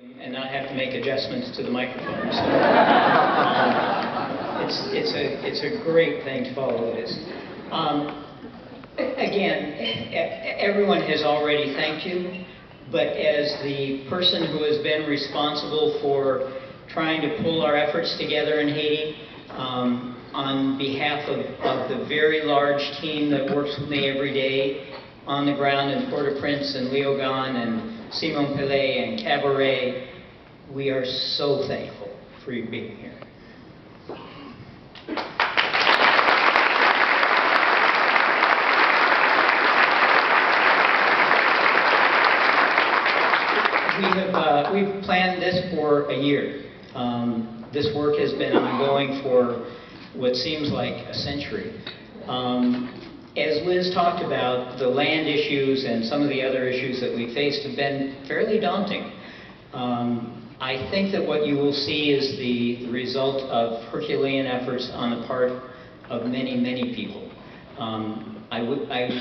and not have to make adjustments to the microphone. So, it's a great thing to follow this. Again, everyone has already thanked you, but as the person who has been responsible for trying to pull our efforts together in Haiti, on behalf of the very large team that works with me every day on the ground in Port-au-Prince and Léogâne and Simon-Pelé and Cabaret, we are so thankful for you being here. We've planned this for a year. This work has been ongoing for what seems like a century. As Liz talked about, the land issues and some of the other issues that we faced have been fairly daunting. I think that what you will see is the result of Herculean efforts on the part of many, many people. I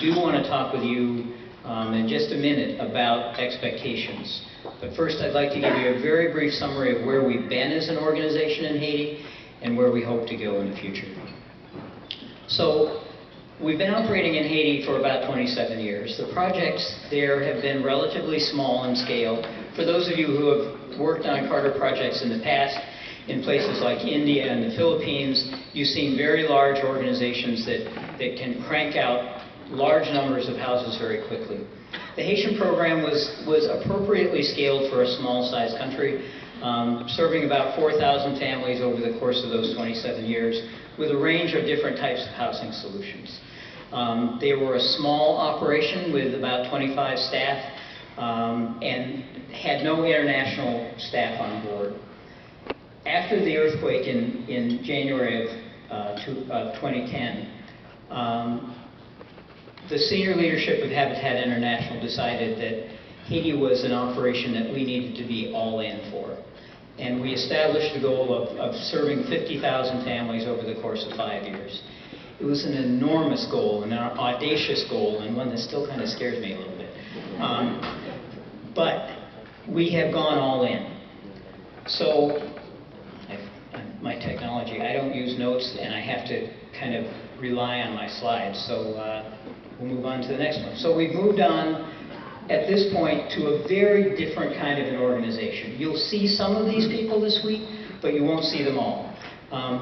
do want to talk with you in just a minute about expectations. But first, I'd like to give you a very brief summary of where we've been as an organization in Haiti and where we hope to go in the future. So, we've been operating in Haiti for about 27 years. The projects there have been relatively small in scale. For those of you who have worked on Carter projects in the past, in places like India and the Philippines, you've seen very large organizations that can crank out large numbers of houses very quickly. The Haitian program was appropriately scaled for a small-sized country, serving about 4,000 families over the course of those 27 years, with a range of different types of housing solutions. They were a small operation with about 25 staff and had no international staff on board. After the earthquake in January of 2010, the senior leadership of Habitat International decided that Haiti was an operation that we needed to be all in for. And we established the goal of serving 50,000 families over the course of 5 years. It was an enormous goal, an audacious goal, and one that still kind of scares me a little bit. But we have gone all in. So, my technology, I don't use notes, and I have to kind of rely on my slides. So we'll move on to the next one. So we've moved on at this point to a very different kind of an organization. You'll see some of these people this week, but you won't see them all.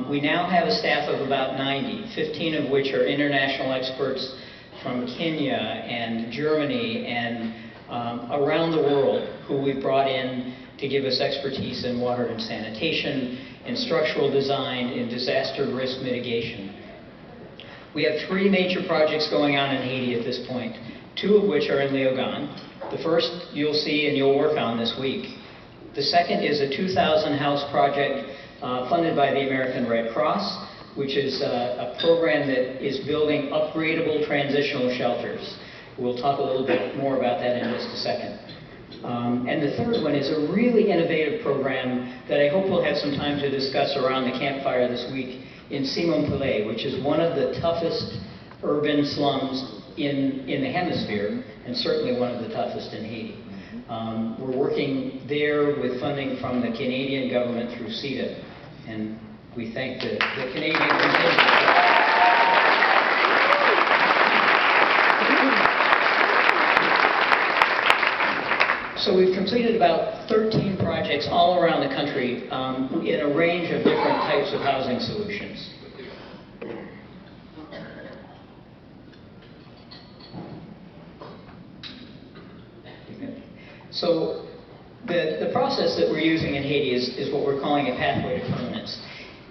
We now have a staff of about 90, 15 of which are international experts from Kenya and Germany and around the world, who we've brought in to give us expertise in water and sanitation, in structural design, in disaster risk mitigation. We have 3 major projects going on in Haiti at this point, 2 of which are in Léogâne. The first you'll see and you'll work on this week. The second is a 2,000 house project funded by the American Red Cross, which is a program that is building upgradable transitional shelters. We'll talk a little bit more about that in just a second. And the third one is a really innovative program that I hope we'll have some time to discuss around the campfire this week in Simon-Pelé, which is one of the toughest urban slums in the hemisphere, and certainly one of the toughest in Haiti. We're working there with funding from the Canadian government through CEDA, and we thank the Canadian contingent. So we've completed about 13 projects all around the country in a range of different types of housing solutions. So the process that we're using in Haiti is what we're calling a pathway to permanence.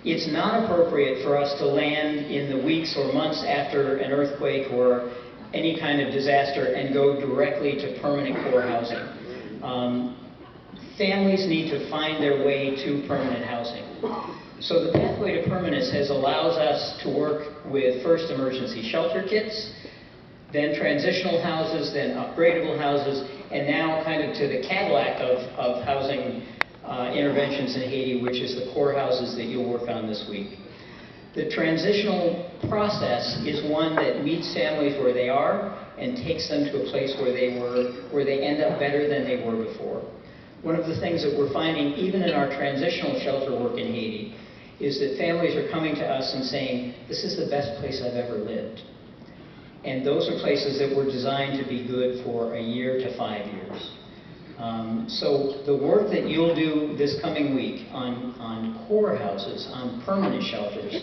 It's not appropriate for us to land in the weeks or months after an earthquake or any kind of disaster and go directly to permanent core housing. Families need to find their way to permanent housing. So the pathway to permanence has allowed us to work with first emergency shelter kits, then transitional houses, then upgradable houses, and now kind of to the Cadillac of housing interventions in Haiti, which is the core houses that you'll work on this week. The transitional process is one that meets families where they are and takes them to a place where they end up better than they were before. One of the things that we're finding, even in our transitional shelter work in Haiti, is that families are coming to us and saying, this is the best place I've ever lived. And those are places that were designed to be good for a year to 5 years. So the work that you'll do this coming week on core houses, on permanent shelters,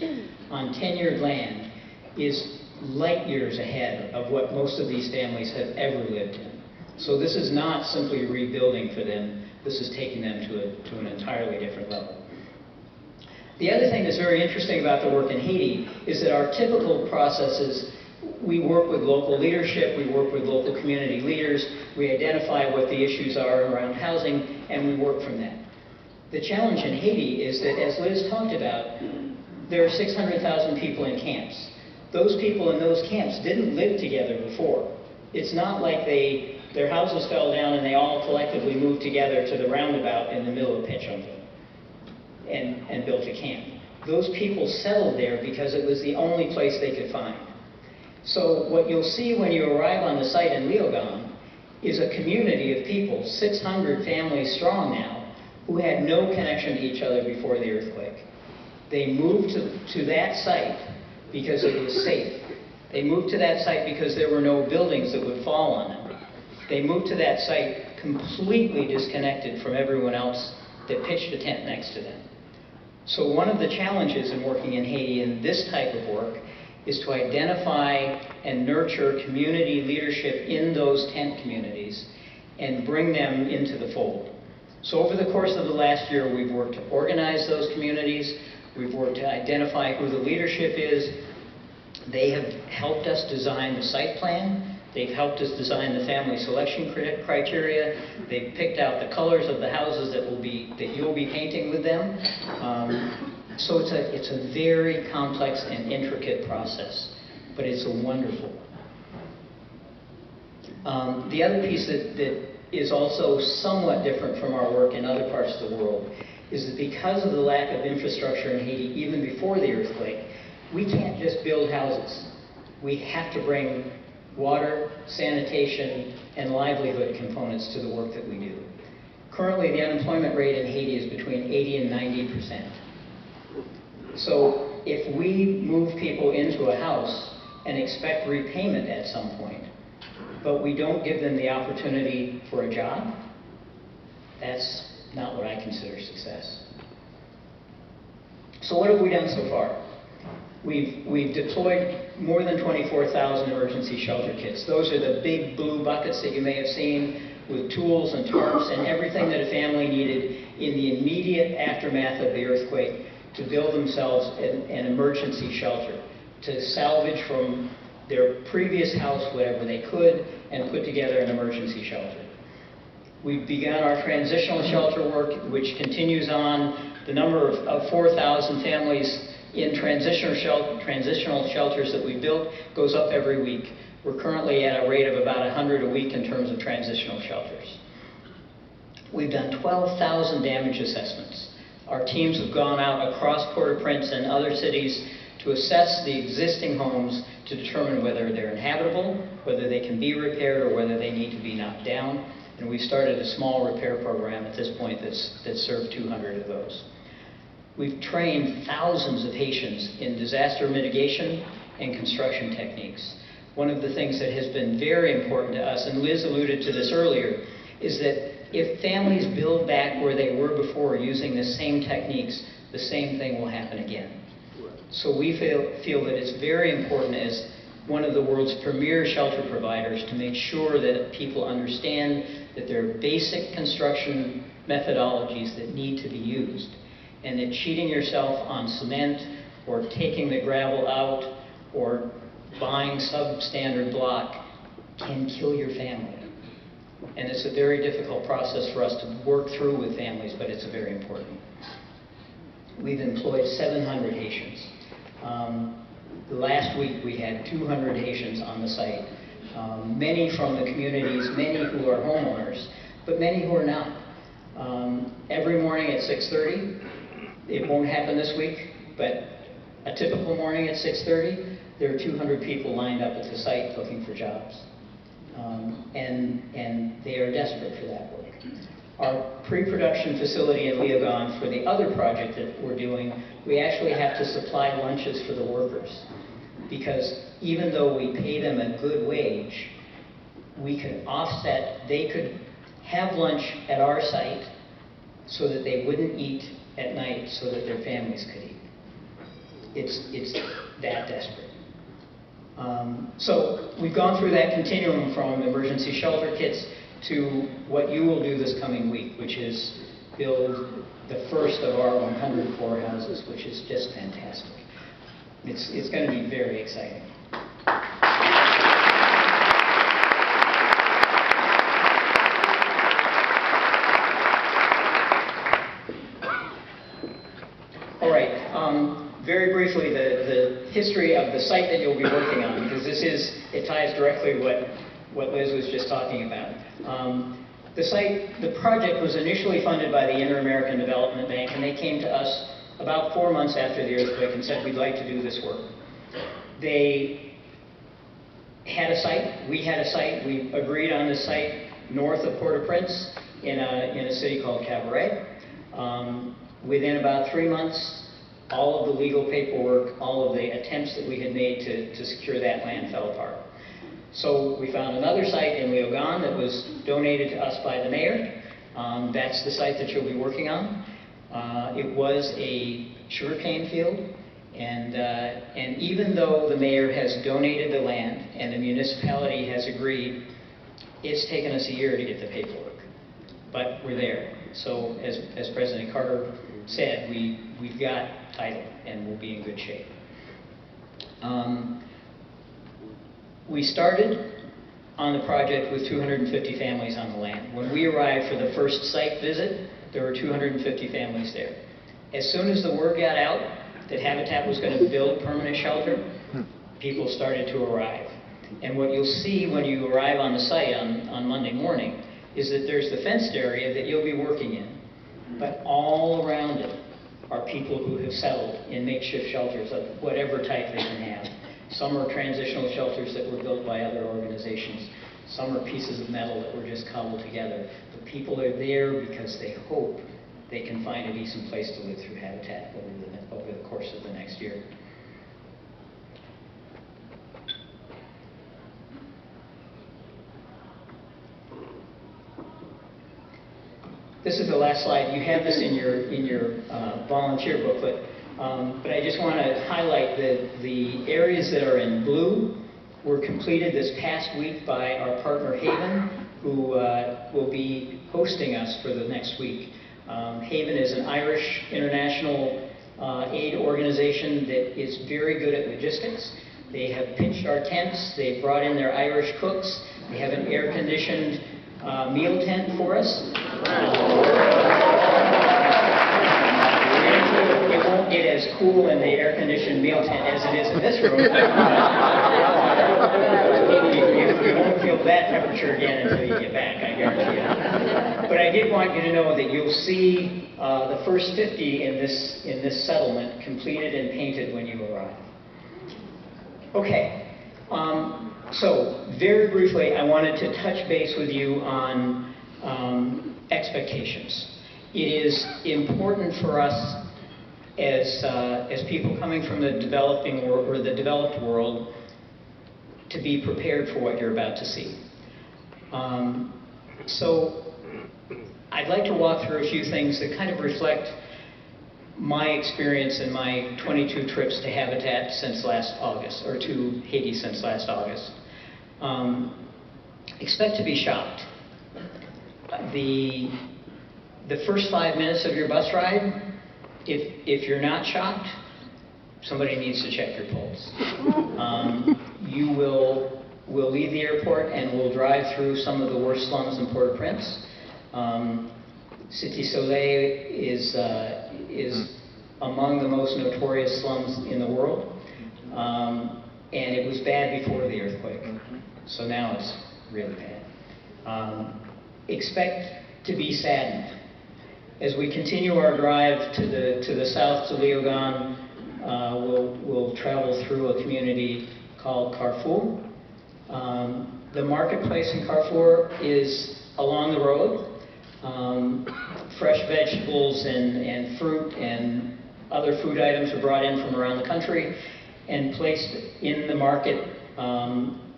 on tenured land, is light years ahead of what most of these families have ever lived in. So this is not simply rebuilding for them, this is taking them to an entirely different level. The other thing that's very interesting about the work in Haiti is that our typical processes, we work with local leadership, we work with local community leaders, we identify what the issues are around housing, and we work from that. The challenge in Haiti is that, as Liz talked about, there are 600,000 people in camps. Those people in those camps didn't live together before. It's not like their houses fell down and they all collectively moved together to the roundabout in the middle of Pechanga and built a camp. Those people settled there because it was the only place they could find. So what you'll see when you arrive on the site in Léogâne is a community of people, 600 families strong now, who had no connection to each other before the earthquake. They moved to that site because it was safe. They moved to that site because there were no buildings that would fall on them. They moved to that site completely disconnected from everyone else that pitched a tent next to them. So one of the challenges in working in Haiti in this type of work is to identify and nurture community leadership in those tent communities and bring them into the fold. So over the course of the last year, we've worked to organize those communities. We've worked to identify who the leadership is. They have helped us design the site plan. They've helped us design the family selection criteria. They've picked out the colors of the houses that you'll be painting with them. So it's a very complex and intricate process, but it's a wonderful one. The other piece that is also somewhat different from our work in other parts of the world is that because of the lack of infrastructure in Haiti, even before the earthquake, we can't just build houses. We have to bring water, sanitation, and livelihood components to the work that we do. Currently, the unemployment rate in Haiti is between 80 and 90%. So if we move people into a house and expect repayment at some point, but we don't give them the opportunity for a job, that's not what I consider success. So what have we done so far? We've deployed more than 24,000 emergency shelter kits. Those are the big blue buckets that you may have seen with tools and tarps and everything that a family needed in the immediate aftermath of the earthquake to build themselves an emergency shelter, to salvage from their previous house whatever they could and put together an emergency shelter. We've begun our transitional shelter work, which continues on. The number of 4,000 families in transitional shelters that we built goes up every week. We're currently at a rate of about 100 a week in terms of transitional shelters. We've done 12,000 damage assessments. Our teams have gone out across Port-au-Prince and other cities to assess the existing homes to determine whether they're inhabitable, whether they can be repaired, or whether they need to be knocked down. And we've started a small repair program at this point that's served 200 of those. We've trained thousands of Haitians in disaster mitigation and construction techniques. One of the things that has been very important to us, and Liz alluded to this earlier, is that if families build back where they were before using the same techniques, the same thing will happen again. So we feel that it's very important as one of the world's premier shelter providers to make sure that people understand that there are basic construction methodologies that need to be used, and that cheating yourself on cement or taking the gravel out or buying substandard block can kill your family. And it's a very difficult process for us to work through with families, but it's very important. We've employed 700 Haitians. Last week we had 200 Haitians on the site, many from the communities, many who are homeowners, but many who are not. Every morning at 6:30, it won't happen this week, but a typical morning at 6:30, there are 200 people lined up at the site looking for jobs. And they are desperate for that work. Our pre-production facility in Leogon for the other project that we're doing, we actually have to supply lunches for the workers. Because even though we pay them a good wage, we could offset, they could have lunch at our site so that they wouldn't eat at night so that their families could eat. It's that desperate. So we've gone through that continuum from emergency shelter kits to what you will do this coming week, which is build the first of our 100 core houses, which is just fantastic. It's going to be very exciting. All right. Very briefly, the history of the site that you'll be working on, because it ties directly what Liz was just talking about. The project was initially funded by the Inter-American Development Bank, and they came to us about 4 months after the earthquake and said, we'd like to do this work. They had a site, we had a site, we agreed on this site north of Port-au-Prince in a city called Cabaret. Within about 3 months, all of the legal paperwork, all of the attempts that we had made to secure that land fell apart. So we found another site in Leogan that was donated to us by the mayor. That's the site that you'll be working on. It was a sugarcane field, and even though the mayor has donated the land and the municipality has agreed, it's taken us a year to get the paperwork. But we're there. So as President Carter said, we've got title and we'll be in good shape. We started on the project with 250 families on the land. When we arrived for the first site visit, there were 250 families there. As soon as the word got out that Habitat was going to build permanent shelter, people started to arrive. And what you'll see when you arrive on the site on Monday morning is that there's the fenced area that you'll be working in. But all around it are people who have settled in makeshift shelters of whatever type they can have. Some are transitional shelters that were built by other organizations. Some are pieces of metal that were just cobbled together. The people are there because they hope they can find a decent place to live through Habitat over the course of the next year. This is the last slide. You have this in your volunteer booklet, but I just want to highlight that the areas that are in blue were completed this past week by our partner Haven, who will be hosting us for the next week. Haven is an Irish international aid organization that is very good at logistics. They have pitched our tents. They've brought in their Irish cooks. They have an air-conditioned meal tent for us. It won't get as cool in the air-conditioned meal tent as it is in this room. You won't feel that temperature again until you get back, I guarantee you. But I did want you to know that you'll see the first 50 in this settlement completed and painted when you arrive. Okay. So, very briefly, I wanted to touch base with you on expectations. It is important for us as people coming from the developing world or the developed world to be prepared for what you're about to see. So, I'd like to walk through a few things that kind of reflect my experience in my 22 trips to Habitat since last August, or to Haiti since last August. Expect to be shocked. The first 5 minutes of your bus ride, if you're not shocked, somebody needs to check your pulse. You will leave the airport and we'll drive through some of the worst slums in Port-au-Prince. Cité Soleil is among the most notorious slums in the world, and it was bad before the earthquake, so now it's really bad. Expect to be saddened. As we continue our drive to the south to Leogan, we'll travel through a community called Carrefour. The marketplace in Carrefour is along the road. Fresh vegetables and fruit and other food items are brought in from around the country and placed in the market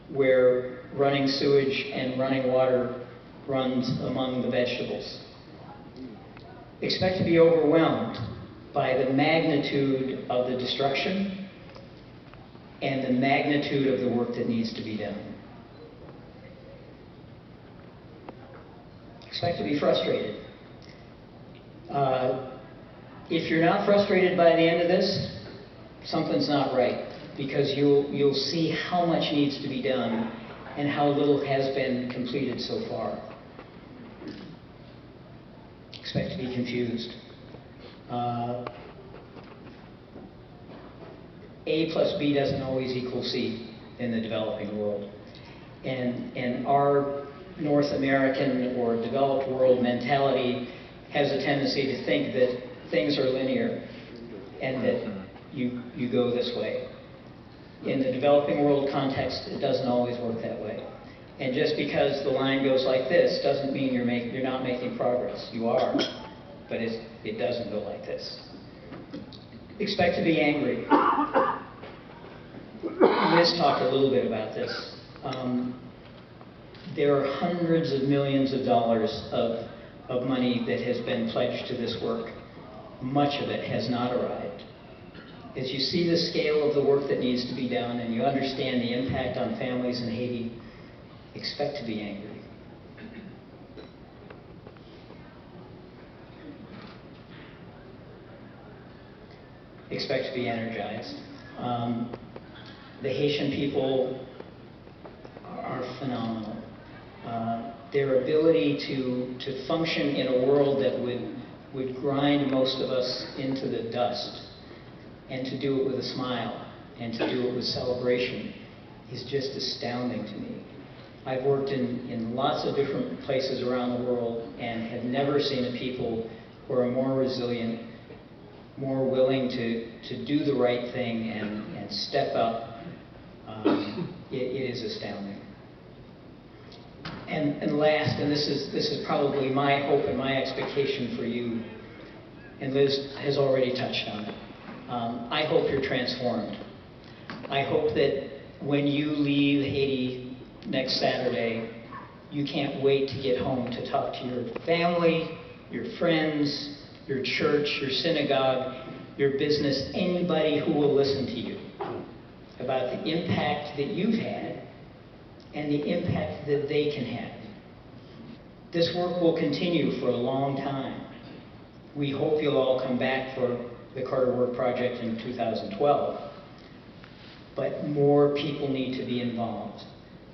where running sewage and running water runs among the vegetables. Expect to be overwhelmed by the magnitude of the destruction and the magnitude of the work that needs to be done. Expect to be frustrated. If you're not frustrated by the end of this, something's not right, because you'll see how much needs to be done and how little has been completed so far. Expect to be confused. A plus B doesn't always equal C in the developing world. And our North American or developed world mentality has a tendency to think that things are linear and that you go this way. In the developing world context, it doesn't always work that way. And just because the line goes like this doesn't mean you're not making progress. You are, but it doesn't go like this. Expect to be angry. Liz talked a little bit about this. There are hundreds of millions of dollars of money that has been pledged to this work. Much of it has not arrived. As you see the scale of the work that needs to be done and you understand the impact on families in Haiti, expect to be angry. Expect to be energized. The Haitian people are phenomenal. Their ability to function in a world that would grind most of us into the dust, and to do it with a smile, and to do it with celebration, is just astounding to me. I've worked in lots of different places around the world and have never seen a people who are more resilient, more willing to do the right thing and step up. It is astounding. And last, and this is probably my hope and my expectation for you, and Liz has already touched on it. I hope you're transformed. I hope that when you leave Haiti next Saturday, you can't wait to get home to talk to your family, your friends, your church, your synagogue, your business, anybody who will listen to you about the impact that you've had and the impact that they can have. This work will continue for a long time. We hope you'll all come back for the Carter Work Project in 2012. But more people need to be involved.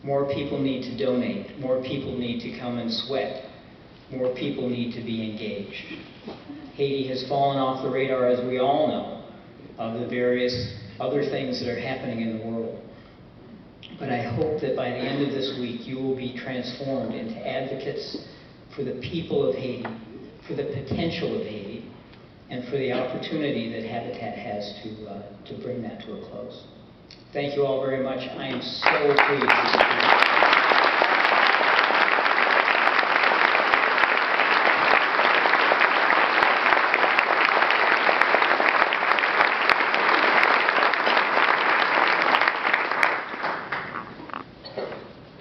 More people need to donate. More people need to come and sweat. More people need to be engaged. Haiti has fallen off the radar, as we all know, of the various other things that are happening in the world. But I hope that by the end of this week, you will be transformed into advocates for the people of Haiti, for the potential of Haiti, and for the opportunity that Habitat has to bring that to a close. Thank you all very much. I am so pleased.